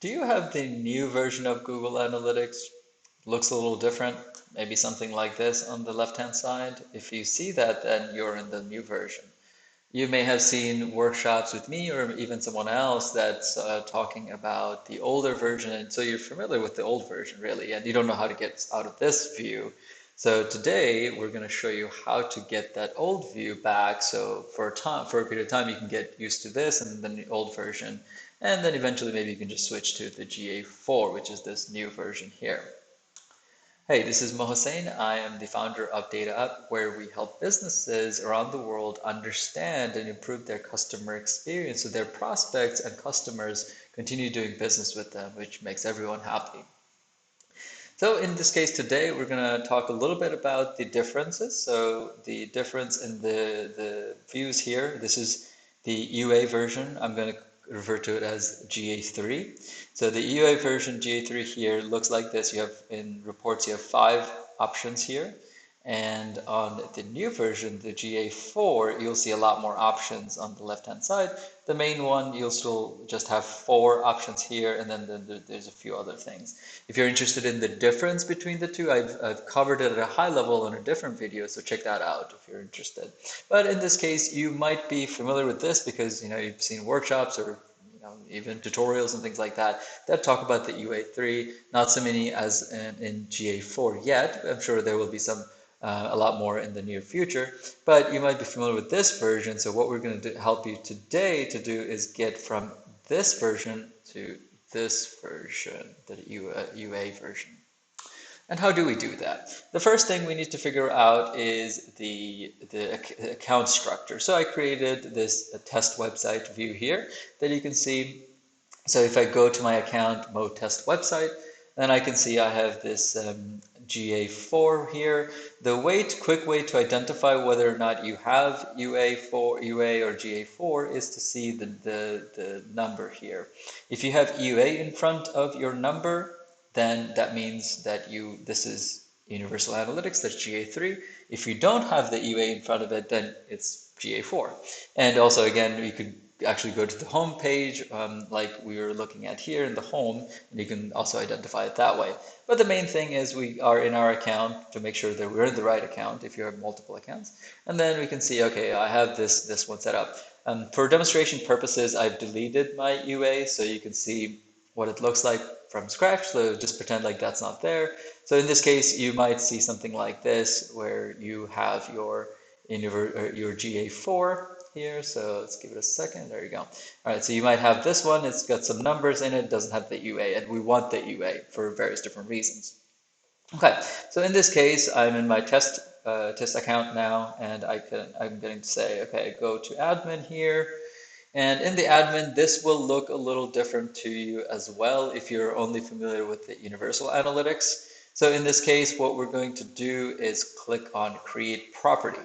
Do you have the new version of Google Analytics? Looks a little different, maybe something like this on the left-hand side. If you see that, then you're in the new version. You may have seen workshops with me or even someone else that's talking about the older version, and so you're familiar with the old version really, and you don't know how to get out of this view. So today we're going to show you how to get that old view back. So for a period of time, you can get used to this and then the old version, and then eventually maybe you can just switch to the GA4, which is this new version here. Hey, this is Mohsen. I am the founder of DataUp, where we help businesses around the world understand and improve their customer experience so their prospects and customers continue doing business with them, which makes everyone happy. So in this case today, we're going to talk a little bit about the differences. So the difference in the views here, this is the UA version. I'm going to refer to it as GA3. So the UA version GA3 here looks like this. You have in reports, you have 5 options here. And on the new version, the GA4, you'll see a lot more options on the left-hand side. The main one, you'll still just have 4 options here, and then there's a few other things. If you're interested in the difference between the two, I've covered it at a high level in a different video, so check that out if you're interested. But in this case, you might be familiar with this because you've seen workshops or even tutorials and things like that talk about the UA3. Not so many as in GA4 yet. I'm sure there will be a lot more in the near future, but you might be familiar with this version. So what we're going to help you today to do is get from this version to this version, the UA version. And how do we do that? The first thing we need to figure out is the account structure. So I created this test website view here that you can see. So if I go to my account mode test website, then I can see I have this GA4 here. The quick way to identify whether or not you have UA or GA4 is to see the number here. If you have UA in front of your number, then that means that this is Universal Analytics, that's GA3. If you don't have the UA in front of it, then it's GA4. And also, again, you could actually go to the home page like we were looking at here in the home, and you can also identify it that way. But the main thing is we are in our account to make sure that we're in the right account if you have multiple accounts. And then we can see, okay, I have this one set up. For demonstration purposes, I've deleted my UA so you can see what it looks like from scratch. So just pretend like that's not there. So in this case, you might see something like this where you have your GA4 here. So let's give it a second. There you go. All right, so you might have this one. It's got some numbers in it, doesn't have the UA, and we want the UA for various different reasons. Okay, so in this case, I'm in my test account now, and I'm going to say, okay, go to admin here. And in the admin, this will look a little different to you as well if you're only familiar with the Universal Analytics. So in this case, what we're going to do is click on Create Property.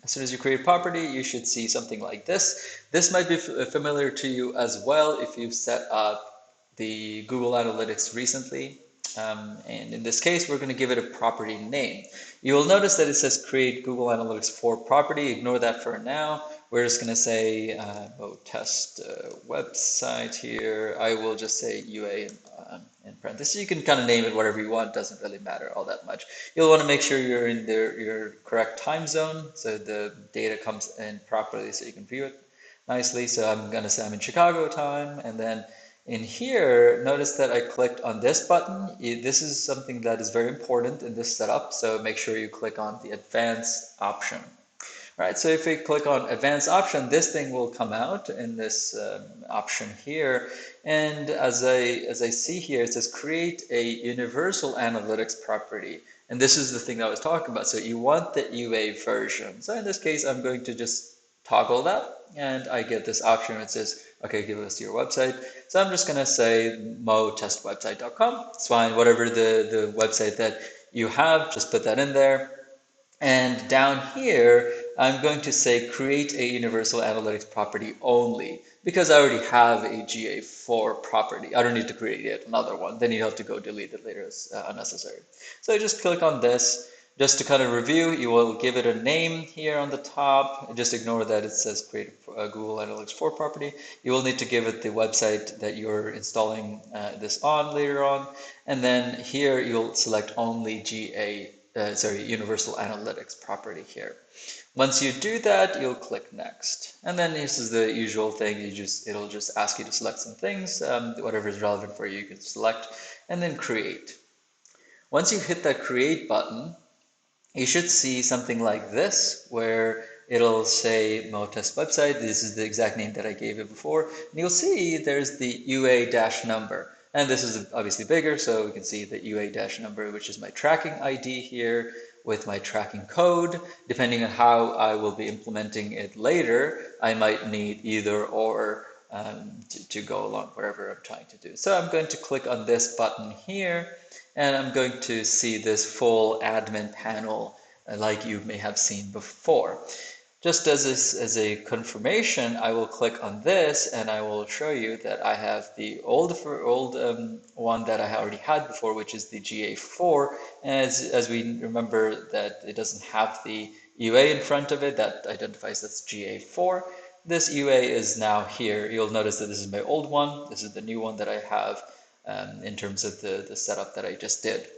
As soon as you create property, you should see something like this. This might be familiar to you as well if you've set up the Google Analytics recently. And in this case, we're going to give it a property name. You will notice that it says create Google Analytics for property. Ignore that for now. We're just going to say test website here. I will just say UA in parentheses. You can kind of name it whatever you want. Doesn't really matter all that much. You'll want to make sure you're in your correct time zone so the data comes in properly so you can view it nicely. So I'm going to say I'm in Chicago time, and then in here, notice that I clicked on this button. This is something that is very important in this setup, so make sure you click on the advanced option. All right, so if we click on advanced option, this thing will come out in this option here. And as I see here, it says create a universal analytics property. And this is the thing that I was talking about. So you want the UA version. So in this case, I'm going to just toggle that, and I get this option that says, okay, give us your website. So I'm just going to say motestwebsite.com. It's fine, whatever the website that you have, just put that in there. And down here, I'm going to say create a universal analytics property only because I already have a GA4 property. I don't need to create yet another one. Then you have to go delete it later as unnecessary. So I just click on this. Just to kind of review, you will give it a name here on the top. Just ignore that it says create a Google Analytics 4 property. You will need to give it the website that you're installing this on later on. And then here you'll select only Universal Analytics property here. Once you do that, you'll click next. And then this is the usual thing. It'll just ask you to select some things, whatever is relevant for you, you can select, and then create. Once you hit that create button, you should see something like this, where it'll say Mo Test Website. This is the exact name that I gave it before. And you'll see there's the UA-number. And this is obviously bigger, so we can see the UA-number, which is my tracking ID here with my tracking code. Depending on how I will be implementing it later, I might need either or to go along wherever I'm trying to do. So I'm going to click on this button here, and I'm going to see this full admin panel like you may have seen before. Just as a confirmation, I will click on this and I will show you that I have the old one that I already had before, which is the GA4. And as we remember that it doesn't have the UA in front of it, that identifies that's GA4. This UA is now here. You'll notice that this is my old one. This is the new one that I have in terms of the setup that I just did.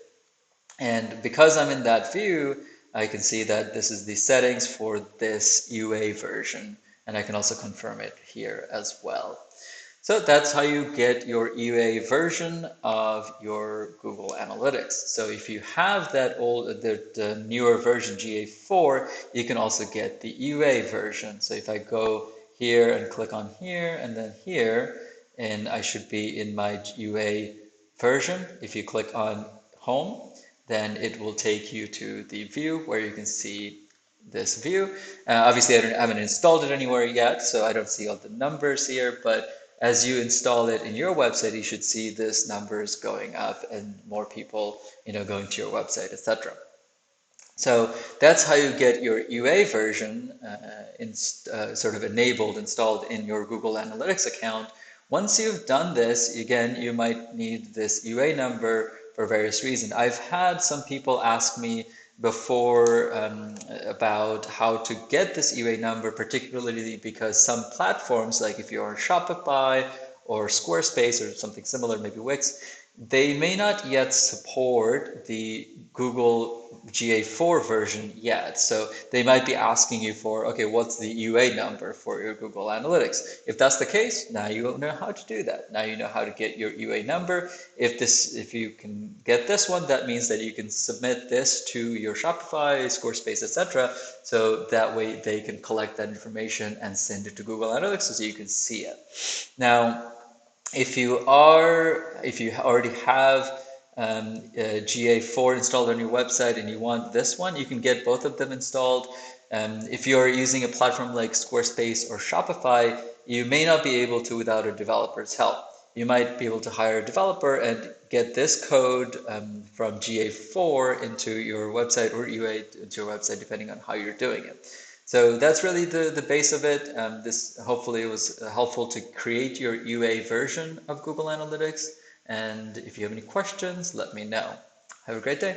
And because I'm in that view, I can see that this is the settings for this UA version, and I can also confirm it here as well. So that's how you get your UA version of your Google Analytics. So if you have the newer version GA4, you can also get the UA version. So if I go here and click on here and then here, and I should be in my UA version. If you click on home, then it will take you to the view where you can see this view. Obviously, I haven't installed it anywhere yet, so I don't see all the numbers here, but as you install it in your website, you should see this numbers going up and more people, going to your website, etc. So that's how you get your UA version sort of enabled, installed in your Google Analytics account. Once you've done this, again, you might need this UA number for various reasons. I've had some people ask me before about how to get this UA number, particularly because some platforms, like if you're on Shopify or Squarespace or something similar, maybe Wix, they may not yet support the Google GA4 version yet. So they might be asking you for, okay, what's the UA number for your Google Analytics? If that's the case, now you know how to do that. Now you know how to get your UA number. If you can get this one, that means that you can submit this to your Shopify, Squarespace, etc. So that way they can collect that information and send it to Google Analytics so you can see it. Now, if you already have GA4 installed on your website and you want this one, you can get both of them installed. If you're using a platform like Squarespace or Shopify, you may not be able to without a developer's help. You might be able to hire a developer and get this code from GA4 into your website or UA into your website, depending on how you're doing it. So that's really the base of it. This hopefully was helpful to create your UA version of Google Analytics. And if you have any questions, let me know. Have a great day.